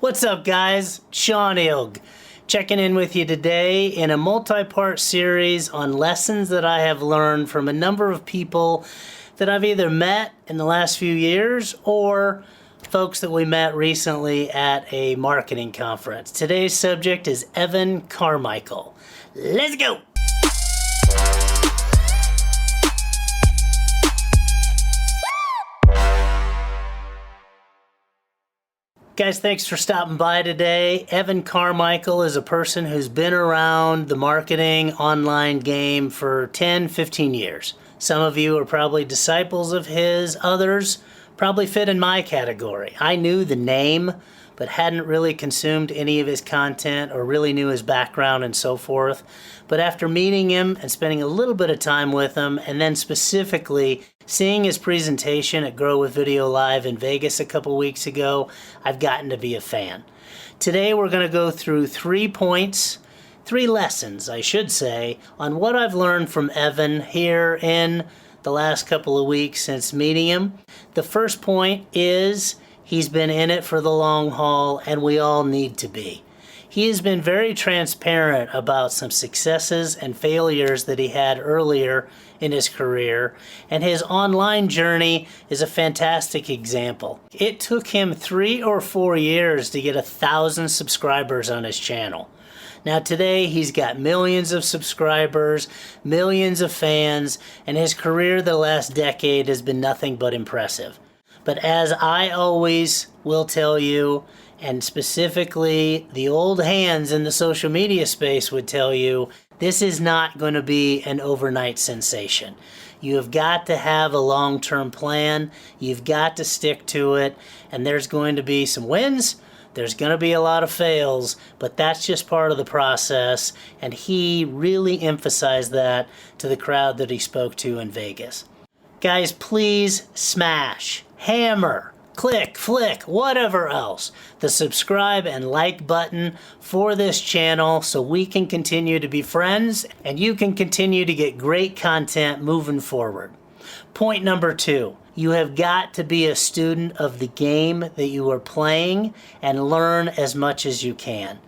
What's up, guys? Sean Ilg, checking in with you today in a multi-part series on lessons that I have learned from a number of people that I've either met in the last few years or folks that we met recently at a marketing conference. Today's subject is Evan Carmichael. Let's go! Guys, thanks for stopping by today. Evan Carmichael is a person who's been around the marketing online game for 10, 15 years. Some of you are probably disciples of his, others probably fit in my category. I knew the name, but hadn't really consumed any of his content or really knew his background and so forth. But after meeting him and spending a little bit of time with him, and then specifically seeing his presentation at Grow with Video Live in Vegas a couple weeks ago, I've gotten to be a fan. Today we're going to go through 3 lessons, I should say, on what I've learned from Evan here in the last couple of weeks since meeting him. The first point is he's been in it for the long haul, and we all need to be. He has been very transparent about some successes and failures that he had earlier in his career, and his online journey is a fantastic example. It took him 3 or 4 years to get 1,000 subscribers on his channel. Now today he's got millions of subscribers, millions of fans, and his career the last decade has been nothing but impressive. But as I always will tell you, and specifically the old hands in the social media space would tell you, this is not going to be an overnight sensation. You have got to have a long-term plan. You've got to stick to it, and there's going to be some wins. There's going to be a lot of fails, but that's just part of the process, and he really emphasized that to the crowd that he spoke to in Vegas. Guys, please smash, hammer, click, flick, whatever else, the subscribe and like button for this channel so we can continue to be friends and you can continue to get great content moving forward. Point number 2. You have got to be a student of the game that you are playing and learn as much as you can.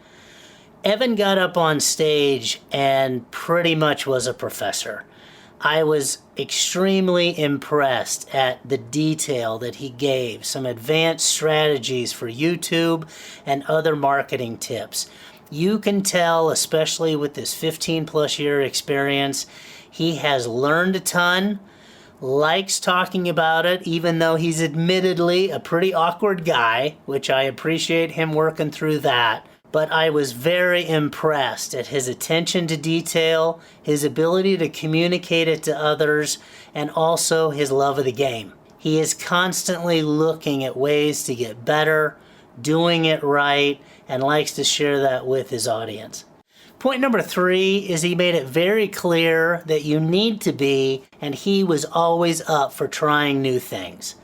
Evan got up on stage and pretty much was a professor. I was extremely impressed at the detail that he gave, some advanced strategies for YouTube and other marketing tips. You can tell, especially with this 15+ year experience, he has learned a ton, likes talking about it, even though he's admittedly a pretty awkward guy, which I appreciate him working through that. But I was very impressed at his attention to detail, his ability to communicate it to others, and also his love of the game. He is constantly looking at ways to get better, doing it right, and likes to share that with his audience. Point number 3 is he made it very clear that you need to be, and he was always up for trying new things.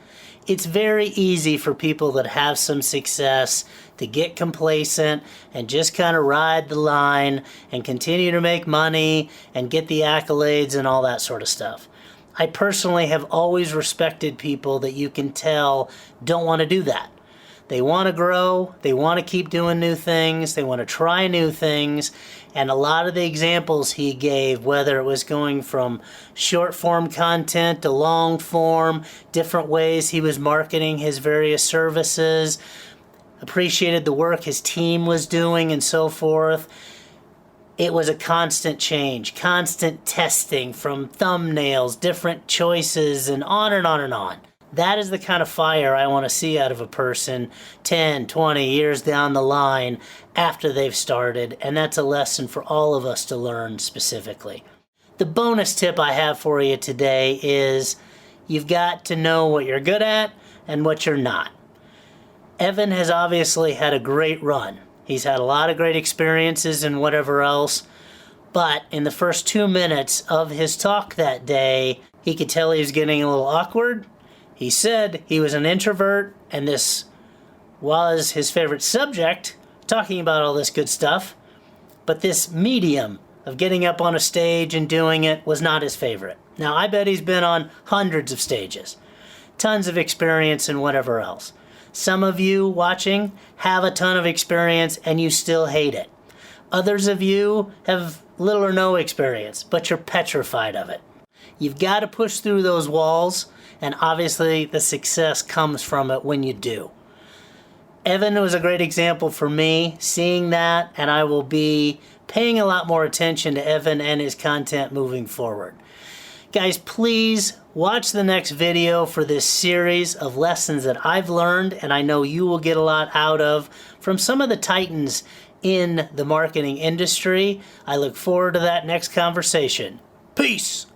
It's very easy for people that have some success to get complacent and just kind of ride the line and continue to make money and get the accolades and all that sort of stuff. I personally have always respected people that you can tell don't want to do that. They want to grow, they want to keep doing new things, they want to try new things, and a lot of the examples he gave, whether it was going from short form content to long form, different ways he was marketing his various services, appreciated the work his team was doing and so forth. It was a constant change, constant testing from thumbnails, different choices, and on and on and on. That is the kind of fire I want to see out of a person 10, 20 years down the line after they've started, and that's a lesson for all of us to learn specifically. The bonus tip I have for you today is you've got to know what you're good at and what you're not. Evan has obviously had a great run. He's had a lot of great experiences and whatever else, but in the first 2 minutes of his talk that day, he could tell he was getting a little awkward. He said he was an introvert, and this was his favorite subject, talking about all this good stuff, but this medium of getting up on a stage and doing it was not his favorite. Now, I bet he's been on hundreds of stages, tons of experience and whatever else. Some of you watching have a ton of experience and you still hate it. Others of you have little or no experience, but you're petrified of it. You've got to push through those walls, and obviously the success comes from it when you do. Evan was a great example for me, seeing that, and I will be paying a lot more attention to Evan and his content moving forward. Guys, please watch the next video for this series of lessons that I've learned and I know you will get a lot out of from some of the titans in the marketing industry. I look forward to that next conversation. Peace!